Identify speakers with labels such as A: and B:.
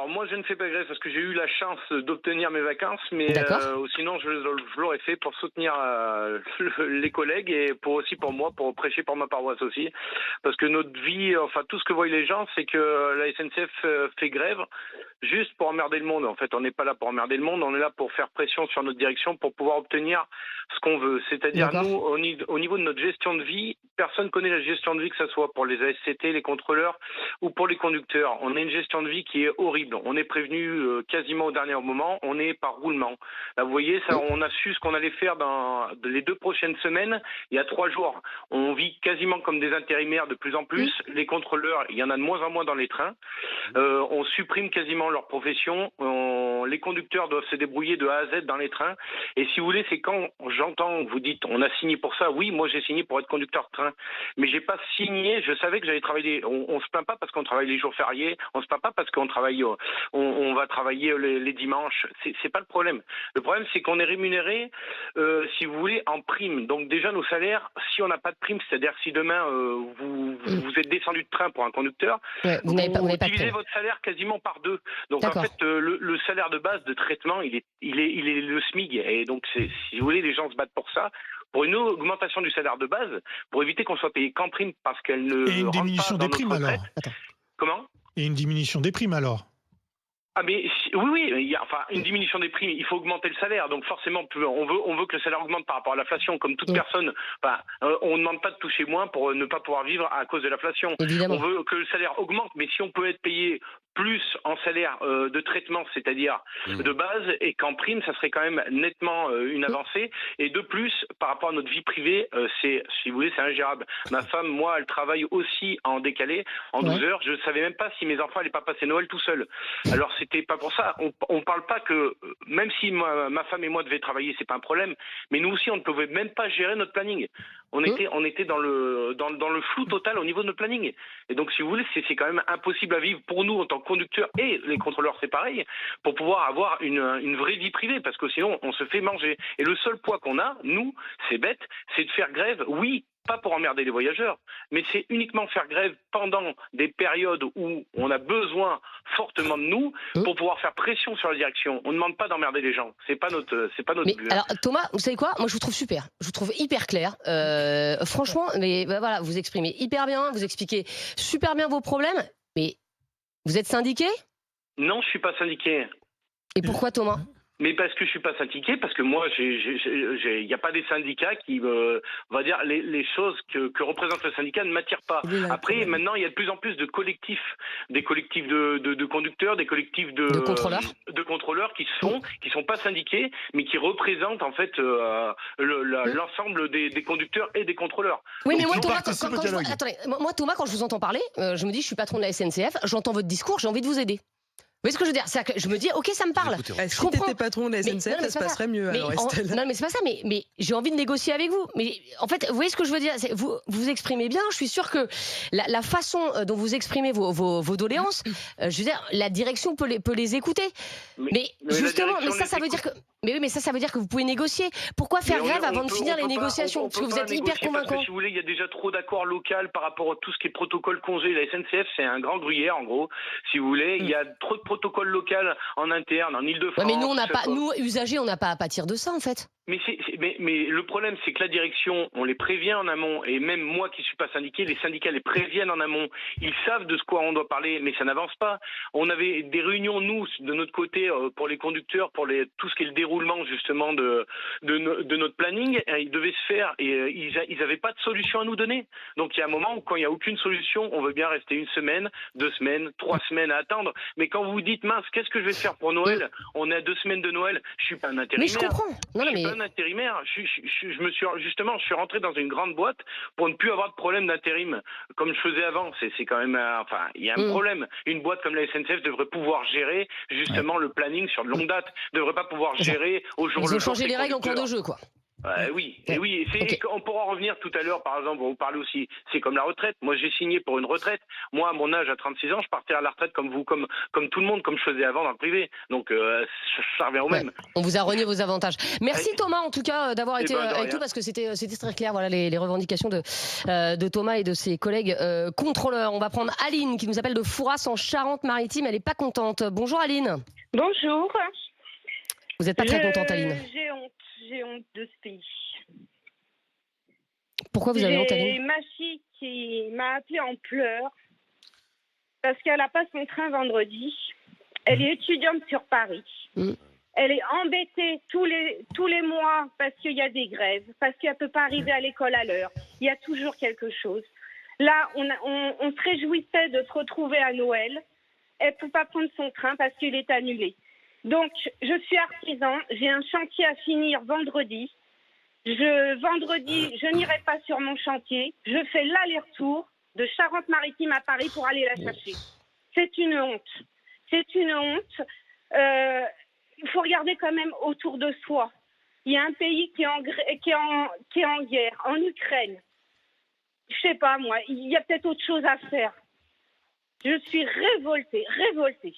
A: Alors moi je ne fais pas grève parce que j'ai eu la chance d'obtenir mes vacances, mais sinon je l'aurais fait pour soutenir les collègues et aussi pour moi, pour prêcher pour ma paroisse aussi. Parce que notre vie, enfin tout ce que voient les gens, c'est que la SNCF fait grève juste pour emmerder le monde. En fait, on n'est pas là pour emmerder le monde, on est là pour faire pression sur notre direction pour pouvoir obtenir ce qu'on veut. C'est-à-dire nous, au niveau de notre gestion de vie, personne connaît la gestion de vie, que ce soit pour les ASCT, les contrôleurs ou pour les conducteurs. On a une gestion de vie qui est horrible. On est prévenu quasiment au dernier moment, on est par roulement. Là, vous voyez, ça, on a su ce qu'on allait faire dans les 2 prochaines semaines, il y a 3 jours. On vit quasiment comme des intérimaires de plus en plus. Les contrôleurs, il y en a de moins en moins dans les trains. On supprime quasiment leur profession. Les conducteurs doivent se débrouiller de A à Z dans les trains. Et si vous voulez, c'est quand j'entends, vous dites, on a signé pour ça. Oui, moi j'ai signé pour être conducteur de train. Mais j'ai pas signé, je savais que j'allais travailler. On se plaint pas parce qu'on travaille les jours fériés. On se plaint pas parce qu'on travaille, on va travailler les dimanches. C'est pas le problème. Le problème, c'est qu'on est rémunéré, si vous voulez, en prime. Donc déjà, nos salaires, si on n'a pas de prime, c'est-à-dire si demain vous êtes descendu de train pour un conducteur, vous divisez votre salaire quasiment par 2. Donc en fait, le salaire de base de traitement, il est le SMIC. Et donc, si vous voulez, les gens se battent pour ça. Pour une augmentation du salaire de base, pour éviter qu'on soit payé qu'en prime parce qu'elle ne rentre pas dans notre retraite. Comment ?
B: Et une diminution des primes alors ?
A: Ah mais oui, il y a, enfin une diminution des primes, il faut augmenter le salaire, donc forcément on veut que le salaire augmente par rapport à l'inflation, comme toute personne. Enfin, on ne demande pas de toucher moins pour ne pas pouvoir vivre à cause de l'inflation.
C: Évidemment.
A: On veut que le salaire augmente, mais si on peut être payé plus en salaire de traitement, c'est-à-dire de base, et qu'en prime, ça serait quand même nettement une avancée. Et de plus, par rapport à notre vie privée, si vous voulez, c'est ingérable. Ma femme, moi, elle travaille aussi en décalé, en 12 heures. Je ne savais même pas si mes enfants n'allaient pas passer Noël tout seuls. Alors, c'était pas pour ça. On parle pas que, même si ma femme et moi devions travailler, c'est pas un problème, mais nous aussi, on ne pouvait même pas gérer notre planning. On était dans le flou total au niveau de notre planning. Et donc, si vous voulez, c'est quand même impossible à vivre pour nous en tant que conducteurs, et les contrôleurs, c'est pareil, pour pouvoir avoir une vraie vie privée, parce que sinon, on se fait manger. Et le seul poids qu'on a, nous, c'est bête, c'est de faire grève, oui, pas pour emmerder les voyageurs, mais c'est uniquement faire grève pendant des périodes où on a besoin fortement de nous pour pouvoir faire pression sur la direction. On ne demande pas d'emmerder les gens. C'est pas notre but.
C: Alors Thomas, vous savez quoi ? Moi je vous trouve super. Je vous trouve hyper clair. Franchement, mais voilà, vous exprimez hyper bien, vous expliquez super bien vos problèmes. Mais vous êtes syndiqué ?
A: Non, je suis pas syndiqué.
C: Et pourquoi Thomas ?
A: Mais parce que je suis pas syndiqué, parce que moi, il n'y a pas des syndicats qui, on va dire, les choses que représente le syndicat ne m'attirent pas. Après, maintenant, il y a de plus en plus de collectifs, des collectifs de conducteurs, des collectifs de contrôleurs qui sont pas syndiqués, mais qui représentent en fait l'ensemble des conducteurs et des contrôleurs.
C: Oui, mais moi, Thomas, quand je vous entends parler, je me dis, je suis patron de la SNCF, j'entends votre discours, j'ai envie de vous aider. Vous voyez ce que je veux dire ? C'est que je me dis, ok, ça me parle.
D: Si t'étais patron de la SNCF, ça se passerait mieux alors, Estelle.
C: Non, mais c'est pas ça, mais j'ai envie de négocier avec vous. Mais en fait, vous voyez ce que je veux dire ? Vous exprimez bien, je suis sûre que la façon dont vous exprimez vos doléances, je veux dire, la direction peut les écouter. Mais justement, ça veut dire que... Mais oui, mais ça veut dire que vous pouvez négocier. Pourquoi faire grève avant de finir les négociations ? Parce que vous êtes hyper convaincant.
A: Si vous voulez, il y a déjà trop d'accords locaux par rapport à tout ce qui est protocole congé. La SNCF, c'est un grand gruyère, en gros. Si vous voulez, il y a trop de protocole local en interne, en Ile-de-France.
C: Ouais, mais nous, usagers, on n'a pas à pâtir de ça, en fait.
A: Mais le problème, c'est que la direction, on les prévient en amont, et même moi qui suis pas syndiqué, les syndicats les préviennent en amont. Ils savent de quoi on doit parler, mais ça n'avance pas. On avait des réunions, nous, de notre côté, pour les conducteurs, pour tout ce qui est le déroulement, justement, de notre planning. Il devait se faire, et ils n'avaient pas de solution à nous donner. Donc il y a un moment où, quand il n'y a aucune solution, on veut bien rester 1 semaine, 2 semaines, 3 semaines à attendre. Mais quand vous vous dites, mince, qu'est-ce que je vais faire pour Noël ? On est à 2 semaines de Noël, je suis pas un intérimaire.
C: Mais je comprends.
A: Je suis pas un intérimaire. Je suis rentré dans une grande boîte pour ne plus avoir de problème d'intérim comme je faisais avant. C'est quand même, il y a un problème. Une boîte comme la SNCF devrait pouvoir gérer justement le planning sur de longue date. Devrait pas pouvoir gérer au jour le jour.
C: Ils ont changé les règles en cours de jeu, quoi.
A: Oui, et oui. On pourra revenir tout à l'heure, par exemple, on parlait aussi, c'est comme la retraite. Moi, j'ai signé pour une retraite. Moi, à mon âge, à 36 ans, je partais à la retraite comme vous, comme tout le monde, comme je faisais avant dans le privé. Donc, ça revient au même.
C: On vous a renié vos avantages. Merci Thomas, en tout cas, d'avoir été avec nous, parce que c'était très clair, voilà, les revendications de Thomas et de ses collègues contrôleurs. On va prendre Aline, qui nous appelle de Fouras, en Charente-Maritime. Elle n'est pas contente. Bonjour Aline.
E: Bonjour.
C: Vous n'êtes pas très contente, Aline?
E: J'ai honte de ce pays.
C: Pourquoi vous avez honte, Aline?
E: J'ai ma fille qui m'a appelée en pleurs parce qu'elle n'a pas son train vendredi. Elle est étudiante sur Paris. Elle est embêtée tous les mois parce qu'il y a des grèves, parce qu'elle ne peut pas arriver à l'école à l'heure. Il y a toujours quelque chose. Là, on se réjouissait de se retrouver à Noël. Elle ne peut pas prendre son train parce qu'il est annulé. Donc, je suis artisan, j'ai un chantier à finir vendredi. Vendredi, je n'irai pas sur mon chantier. Je fais l'aller-retour de Charente-Maritime à Paris pour aller la chercher. C'est une honte. C'est une honte. Il faut regarder quand même autour de soi. Il y a un pays qui est en guerre, en Ukraine. Je sais pas, moi, il y a peut-être autre chose à faire. Je suis révoltée.